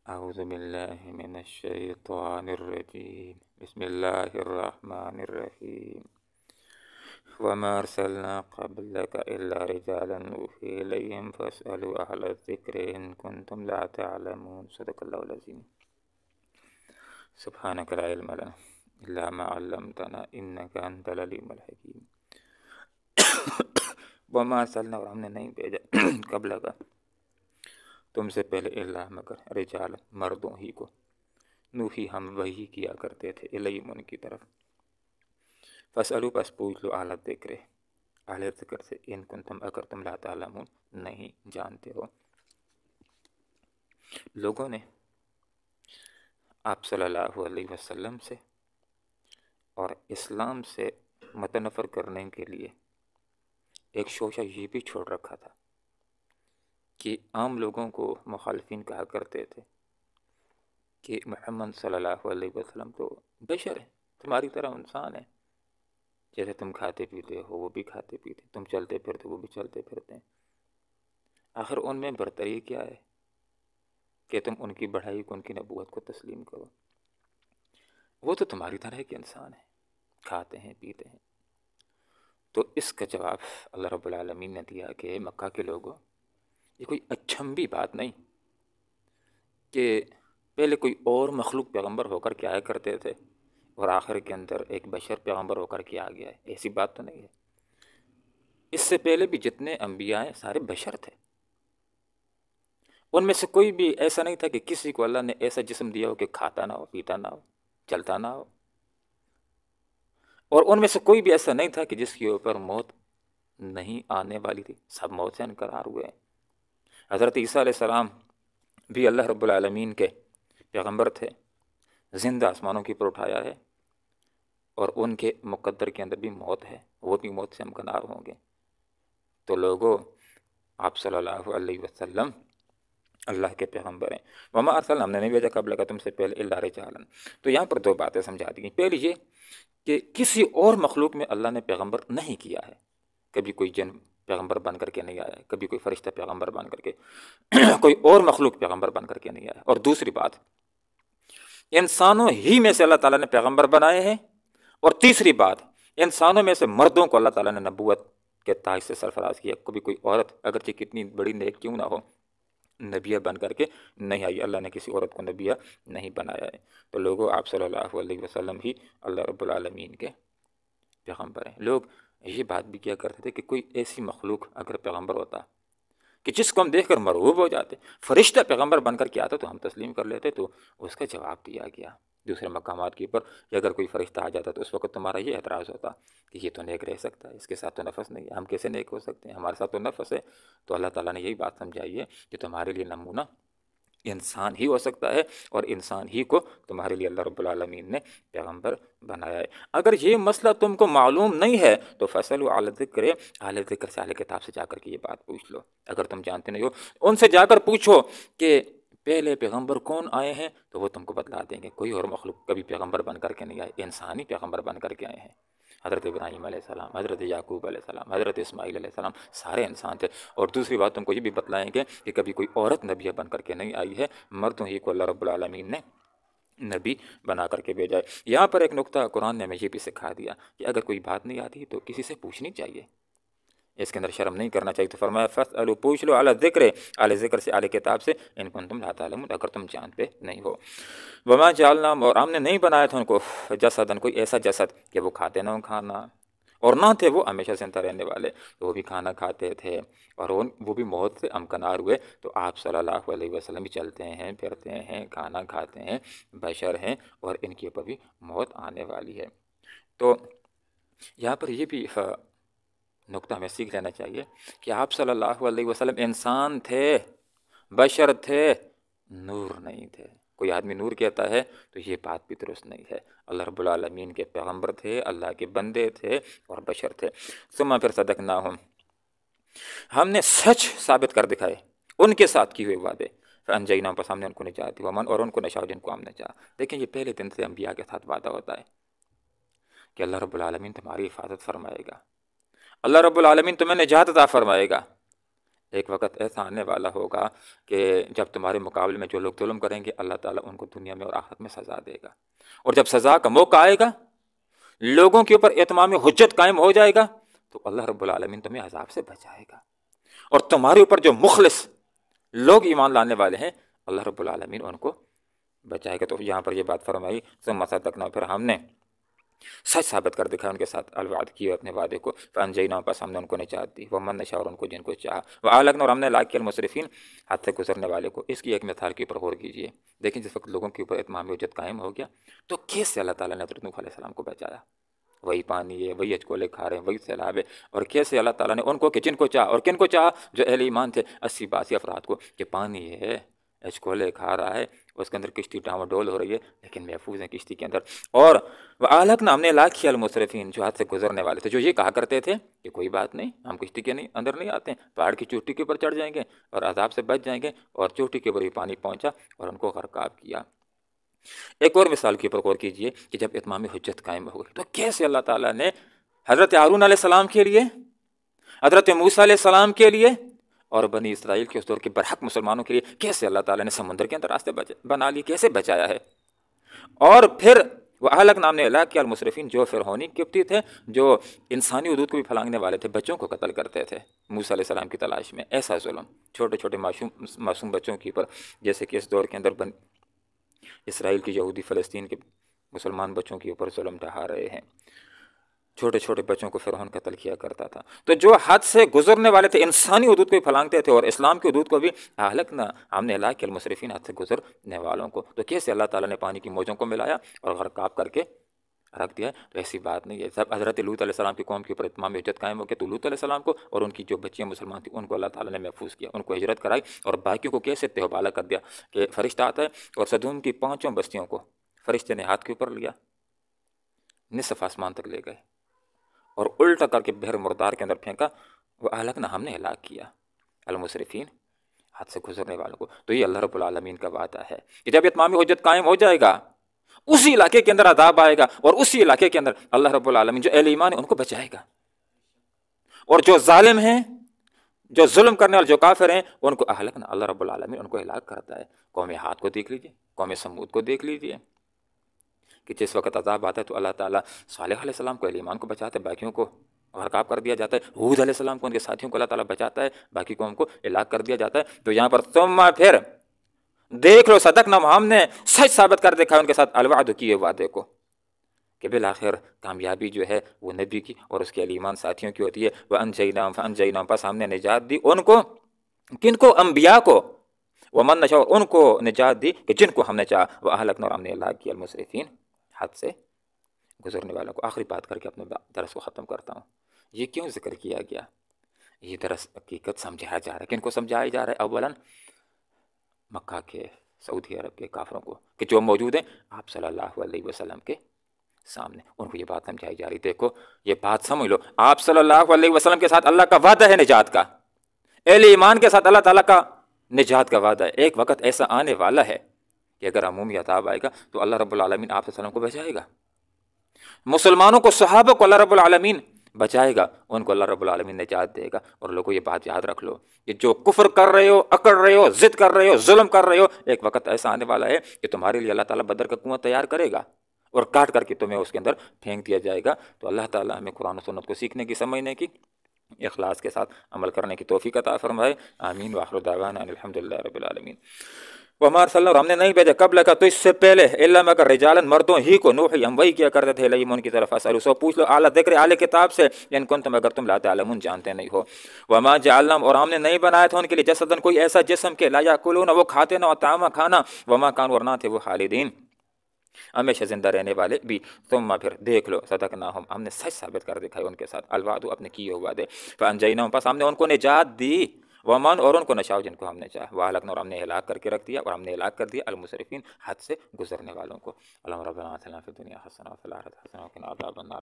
أعوذ بالله من الشيطان الرجيم بسم الله الرحمن الرحيم وما أرسلنا قبلك إلا رجالا نوحي إليهم فاسألوا أهل الذكر إن كنتم لا تعلمون صدق الله العظيم سبحانك لا علم لنا إلا ما علمتنا إنك أنت العليم الحكيم وما أرسلنا اور ہم نے نہیں بھیجا قبل کا تم سے پہلے اللہ مگر رجال مردوں ہی کو نوحی ہم وحی کیا کرتے تھے الیہم ان کی طرف فاسألوا پس پوچھ لو اہل ذکر سے ان کنتم اگر تم لا تعلمون نہیں جانتے ہو۔ لوگوں نے آپ صلی اللہ علیہ وسلم سے اور اسلام سے متنفر کرنے کے لیے ایک شوشہ یہ بھی چھوڑ رکھا تھا کہ عام لوگوں کو مخالفین کہا کرتے تھے کہ محمد صلی اللہ علیہ وسلم تو بشر ہے، تمہاری طرح انسان ہے، جیسے تم کھاتے پیتے ہو وہ بھی کھاتے پیتے، تم چلتے پھرتے وہ بھی چلتے پھرتے ہیں، آخر ان میں برتری کیا ہے کہ تم ان کی بڑھائی کو، ان کی نبوت کو تسلیم کرو؟ وہ تو تمہاری طرح کے انسان ہے، کھاتے ہیں پیتے ہیں۔ تو اس کا جواب اللہ رب العالمین نے دیا کہ مکہ کے لوگوں، یہ کوئی اچھمبی بات نہیں کہ پہلے کوئی اور مخلوق پیغمبر ہو کر کے آیا کرتے تھے اور آخر کے اندر ایک بشر پیغمبر ہو کر کے آ گیا ہے، ایسی بات تو نہیں ہے۔ اس سے پہلے بھی جتنے انبیاء ہیں سارے بشر تھے، ان میں سے کوئی بھی ایسا نہیں تھا کہ کسی کو اللہ نے ایسا جسم دیا ہو کہ کھاتا نہ ہو، پیتا نہ ہو، چلتا نہ ہو، اور ان میں سے کوئی بھی ایسا نہیں تھا کہ جس کے اوپر موت نہیں آنے والی تھی، سب موت سے انکرار ہوئے ہیں۔ حضرت عیسیٰ علیہ السلام بھی اللہ رب العالمین کے پیغمبر تھے، زندہ آسمانوں کی پر اٹھایا ہے، اور ان کے مقدر کے اندر بھی موت ہے، وہ بھی موت سے ہمکنار ہوں گے۔ تو لوگوں، آپ صلی اللہ علیہ وسلم اللہ کے پیغمبر ہیں۔ وما ارسلنا ہم نے نہیں بھیجا قبل کا تم سے پہلے الا رجالا، تو یہاں پر دو باتیں سمجھا دی گئیں۔ پہلی یہ کہ کسی اور مخلوق میں اللہ نے پیغمبر نہیں کیا ہے، کبھی کوئی جن پیغمبر بن کر کے نہیں آیا ہے، کبھی کوئی فرشتہ پیغمبر بن کر کے کوئی اور مخلوق پیغمبر بن کر کے نہیں آیا۔ اور دوسری بات، انسانوں ہی میں سے اللہ تعالیٰ نے پیغمبر بنائے ہیں، اور تیسری بات، انسانوں میں سے مردوں کو اللہ تعالیٰ نے نبوت کے تاج سے سرفراز کیا۔ کبھی کوئی عورت اگرچہ کتنی بڑی نیک کیوں نہ ہو نبیہ بن کر کے نہیں آئی، اللہ نے کسی عورت کو نبیہ نہیں بنایا ہے۔ تو لوگوں، آپ صلی اللہ علیہ وسلم ہی اللہ رب العالمین کے پیغمبر ہیں۔ لوگ یہ بات بھی کیا کرتے تھے کہ کوئی ایسی مخلوق اگر پیغمبر ہوتا کہ جس کو ہم دیکھ کر مرعوب ہو جاتے، فرشتہ پیغمبر بن کر کے آتا تو ہم تسلیم کر لیتے۔ تو اس کا جواب دیا گیا دوسرے مقامات کے اوپر کہ اگر کوئی فرشتہ آ جاتا تو اس وقت تمہارا یہ اعتراض ہوتا کہ یہ تو نیک رہ سکتا ہے، اس کے ساتھ تو نفس نہیں ہے، ہم کیسے نیک ہو سکتے ہیں، ہمارے ساتھ تو نفس ہے۔ تو اللہ تعالیٰ نے یہی بات سمجھائی ہے کہ تمہارے لیے نمونہ انسان ہی ہو سکتا ہے، اور انسان ہی کو تمہارے لیے اللہ رب العالمین نے پیغمبر بنایا ہے۔ اگر یہ مسئلہ تم کو معلوم نہیں ہے تو فاسألوا اہل الذکر، اہل ذکر سے، اہل کتاب سے جا کر کے یہ بات پوچھ لو۔ اگر تم جانتے نہیں ہو ان سے جا کر پوچھو کہ پہلے پیغمبر کون آئے ہیں، تو وہ تم کو بتلا دیں گے۔ کوئی اور مخلوق کبھی پیغمبر بن کر کے نہیں آئے، انسان ہی پیغمبر بن کر کے آئے ہیں۔ حضرت ابراہیم علیہ السلام، حضرت یعقوب علیہ السلام، حضرت اسماعیل علیہ السلام، سارے انسان تھے۔ اور دوسری بات تم کو یہ بھی بتلائیں گے کہ کبھی کوئی عورت نبی بن کر کے نہیں آئی ہے، مردوں ہی کو اللہ رب العالمین نے نبی بنا کر کے بھیجا ہے۔ یہاں پر ایک نقطہ قرآن نے ہمیں یہ بھی سکھا دیا کہ اگر کوئی بات نہیں آتی تو کسی سے پوچھنی چاہیے، اس کے اندر شرم نہیں کرنا چاہیے۔ تو فرمایا فاسألوا، پوچھ لو، اہل ذکر، اہل ذکر سے، اہل کتاب سے، ان کنتم لا تعلمون، اگر تم جانتے نہیں ہو۔ وما جعلنا، اور ہم نے نہیں بنایا تھا ان کو جسدن، کوئی ایسا جسد کہ وہ کھاتے نہ ہو کھانا، اور نہ تھے وہ ہمیشہ زندہ رہنے والے، تو وہ بھی کھانا کھاتے تھے، اور وہ بھی موت سے امکنار ہوئے۔ تو آپ صلی اللہ علیہ وسلم بھی چلتے ہیں، پھرتے ہیں، کھانا کھاتے ہیں، بشر ہیں، اور ان کے اوپر بھی موت آنے والی ہے۔ تو یہاں پر یہ بھی نقطہ ہمیں سیکھ لینا چاہیے کہ آپ صلی اللہ علیہ وسلم انسان تھے، بشر تھے، نور نہیں تھے۔ کوئی آدمی نور کہتا ہے تو یہ بات بھی درست نہیں ہے۔ اللہ رب العالمین کے پیغمبر تھے، اللہ کے بندے تھے، اور بشر تھے۔ ثم پھر صدقناہم، ہم نے سچ ثابت کر دکھائے ان کے ساتھ کیے ہوئے وعدے، فانجیناہم، پس ہم نے ان کو نجات دی، ومن، اور ان کو نشاء، جن کو ہم نے چاہا۔ دیکھیں یہ پہلے دن سے انبیاء کے ساتھ وعدہ ہوتا ہے کہ اللہ رب العالمین تمہاری حفاظت فرمائے گا، اللہ رب العالمین تمہیں نجات عطا فرمائے گا، ایک وقت ایسا آنے والا ہوگا کہ جب تمہارے مقابلے میں جو لوگ ظلم کریں گے اللہ تعالیٰ ان کو دنیا میں اور آخرت میں سزا دے گا، اور جب سزا کا موقع آئے گا، لوگوں کے اوپر اتمام حجت قائم ہو جائے گا، تو اللہ رب العالمین تمہیں عذاب سے بچائے گا، اور تمہارے اوپر جو مخلص لوگ ایمان لانے والے ہیں اللہ رب العالمین ان کو بچائے گا۔ تو یہاں پر یہ بات فرمائی ثم صدقنا، پھر ہم نے سچ ثابت کر دکھا ان کے ساتھ الوعد کیے اپنے وعدے کو، فانجیناہم، پس ہم نے ان کو نجات دی، ومن نشاء، اور ان کو جن کو چاہا، واہلکنا، اور ہم نے ہلاک کیا المسرفین، حد سے گزرنے والے کو۔ اس کی ایک مثال کے اوپر غور کیجیے، دیکھیں جس وقت لوگوں کے اوپر اتمام حجت قائم ہو گیا تو کیسے اللہ تعالیٰ نے حضرت نوح علیہ السلام کو بچایا، وہی پانی ہے، وہی اچکولے کھا رہے ہیں، وہی سیلاب ہے، اور کیسے اللہ تعالیٰ نے ان کو کہ جن کو چاہا، اور کن کو چاہا، جو اہل ایمان تھے 80-82 افراد کو، کہ پانی ہے، اچکولے کھا رہا ہے، اس کے اندر کشتی ڈاواں ڈول ہو رہی ہے لیکن محفوظ ہیں کشتی کے اندر، اور وَأَهْلَكْنَا، ہم نے ہلاک کیا المسرفین، جو حد سے گزرنے والے تھے، جو یہ کہا کرتے تھے کہ کوئی بات نہیں، ہم کشتی کے اندر نہیں آتے ہیں، پہاڑ کی چوٹی کے اوپر چڑھ جائیں گے اور عذاب سے بچ جائیں گے، اور چوٹی کے اوپر بھی پانی پہنچا اور ان کو غرقاب کیا۔ ایک اور مثال کے اوپر غور کیجیے کہ جب اتمام حجت قائم ہو گئی تو کیسے اللہ تعالیٰ نے حضرت ہارون علیہ السلام کے لیے، حضرت موسیٰ علیہ السلام کے لیے، اور بنی اسرائیل کے اس دور کے برحق مسلمانوں کے لیے کیسے اللہ تعالیٰ نے سمندر کے اندر راستے بنا لیے، کیسے بچایا ہے۔ اور پھر وَأَهْلَكْنَا، ہم نے ہلاک کیا المسرفین، جو فرعونی قبطی تھے، جو انسانی حدود کو بھی پھلانگنے والے تھے، بچوں کو قتل کرتے تھے موسیٰ علیہ السلام کی تلاش میں۔ ایسا ظلم چھوٹے چھوٹے معصوم بچوں کے اوپر، جیسے کہ اس دور کے اندر اسرائیل کی یہودی فلسطین کے مسلمان بچوں کے اوپر ظلم ڈھا رہے ہیں، چھوٹے چھوٹے بچوں کو فرعون قتل کیا کرتا تھا۔ تو جو حد سے گزرنے والے تھے، انسانی حدود کو بھی پھلانگتے تھے اور اسلام کی حدود کو بھی، اہلکنا، ہم نے ہلاک کیا المسرفین، حد سے گزرنے والوں کو۔ تو کیسے اللہ تعالیٰ نے پانی کی موجوں کو ملایا اور غرقاب کر کے رکھ دیا، تو ایسی بات نہیں ہے۔ سب حضرت لوط علیہ السلام کی قوم کے اوپر اتمام حجت قائم ہو گیا تو لوط علیہ السلام کو اور ان کی جو بچیاں مسلمان تھیں ان کو اللہ تعالیٰ نے محفوظ کیا، ان کو ہجرت کرائی، اور باقیوں کو کیسے تہوبالا کر دیا کہ فرشتہ آتا ہے اور سدوم کی 5 بستیوں کو فرشتے نے ہاتھ کے اوپر لیا، نصف آسمان تک لے گئے اور الٹا کر کے بحر مردار کے اندر پھینکا۔ وہ اہلکنا، ہم نے ہلاک کیا المسرفین، حد سے گزرنے والوں کو۔ تو یہ اللہ رب العالمین کا وعدہ ہے کہ جب اتمام حجت قائم ہو جائے گا، اسی علاقے کے اندر عذاب آئے گا، اور اسی علاقے کے اندر اللہ رب العالمین جو اہل ایمان ہے ان کو بچائے گا، اور جو ظالم ہیں، جو ظلم کرنے والے، جو کافر ہیں، ان کو اہلکنا، اللہ رب العالمین ان کو ہلاک کرتا ہے۔ قوم ہاتھ کو دیکھ لیجیے، قوم سمود کو دیکھ لیجیے کہ جس وقت عذاب آتا ہے تو اللہ تعالیٰ صالح علیہ السلام کو، اہل ایمان کو بچاتا ہے، باقیوں کو غرقاب کر دیا جاتا ہے۔ ہود علیہ السلام کو، ان کے ساتھیوں کو اللہ تعالیٰ بچاتا ہے، باقی قوم کو ہلاک کر دیا جاتا ہے۔ تو یہاں پر ثم، پھر دیکھ لو، صدقنا، ہم نے سچ ثابت کر دیکھا ان کے ساتھ الوعد کیے وعدے کو، کہ بالآخر کامیابی جو ہے وہ نبی کی اور اس کے اہل ایمان ساتھیوں کی ہوتی ہے۔ وَأَنجَيْنَاهُمْ فَأَنجَيْنَاهُمْ، پس ہم نے نجات دی ان کو، کن کو؟ انبیاء کو، وَمَن نَشَاءُ، ان کو نجات دی کہ جن کو ہم نے چاہا، وَأَهْلَكْنَا، اور ہم نے ہلاک کیا المسرفین، حد سے گزرنے والوں کو۔ آخری بات کر کے اپنے درس کو ختم کرتا ہوں۔ یہ کیوں ذکر کیا گیا؟ یہ درس حقیقت سمجھایا جا رہا ہے، کن کو سمجھایا جا رہا ہے؟ اولاً مکہ کے، سعودی عرب کے کافروں کو، کہ جو موجود ہیں آپ صلی اللہ علیہ وسلم کے سامنے، ان کو یہ بات سمجھائی جا رہی۔ دیکھو یہ بات سمجھ لو، آپ صلی اللہ علیہ وسلم کے ساتھ اللہ کا وعدہ ہے نجات کا، اہل ایمان کے ساتھ اللہ تعالیٰ کا نجات کا وعدہ ہے۔ ایک وقت ایسا آنے والا ہے کہ اگر عمومی عذاب آئے گا تو اللہ رب العالمین آپ صلی اللہ علیہ وسلم کو بچائے گا، مسلمانوں کو، صحابہ کو اللہ رب العالمین بچائے گا، ان کو اللہ رب العالمین نجات دے گا۔ اور لوگوں یہ بات یاد رکھ لو کہ جو کفر کر رہے ہو، اکڑ رہے ہو، ضد کر رہے ہو، ظلم کر رہے ہو، ایک وقت ایسا آنے والا ہے کہ تمہارے لیے اللہ تعالیٰ بدر کا کنواں تیار کرے گا اور کاٹ کر کے تمہیں اس کے اندر پھینک دیا جائے گا۔ تو اللہ تعالیٰ ہمیں قرآن و سنت کو سیکھنے کی، سمجھنے کی، اخلاص کے ساتھ عمل کرنے کی توفیق عطا فرمائے۔ آمین۔ وآخر دعوانا ان الحمد للہ رب العالمین۔ وما ارسلنا، اور ہم نے نہیں بھیجا قبل کا، تو اس سے پہلے، الا مگر رجالن، مردوں ہی کو، نوحی، ہم وہی کیا کرتے تھے، الیہم، ان کی طرف، اسالو، سو پوچھ لو، اعلیٰ ذکر، اعلی کتاب سے، ان کنتم، اگر تم لا تعلمون، جانتے نہیں ہو۔ وما جعلنا، اور ہم نے نہیں بنایا تھا ان کے لیے، جسدن، کوئی ایسا جسم کے، لا یاکلون، وہ کھاتے نہ، طعام، کھانا، وما کانوا، اور نہ تھے وہ خالدین، ہمیشہ زندہ رہنے والے بھی۔ ثم، پھر دیکھ لو، صدقناہم، ہم نے سچ ثابت کر دکھائی ان کے ساتھ، الوعد، اپنے کیے ہوئے وعدے، فانجیناہم، پس ہم نے ان کو نجات دی، ومن، اور ان کو نشاء، جن کو ہم نے چاہا، واہلکنا، اور ہم نے ہلاک کر کے رکھ دیا، اور ہم نے ہلاک کر دیا المسرفین، حد سے گزرنے والوں کو۔ اللہم ربنا آتنا فی الدنیا حسنہ وفی الآخرۃ حسنہ وقنا عذاب النار۔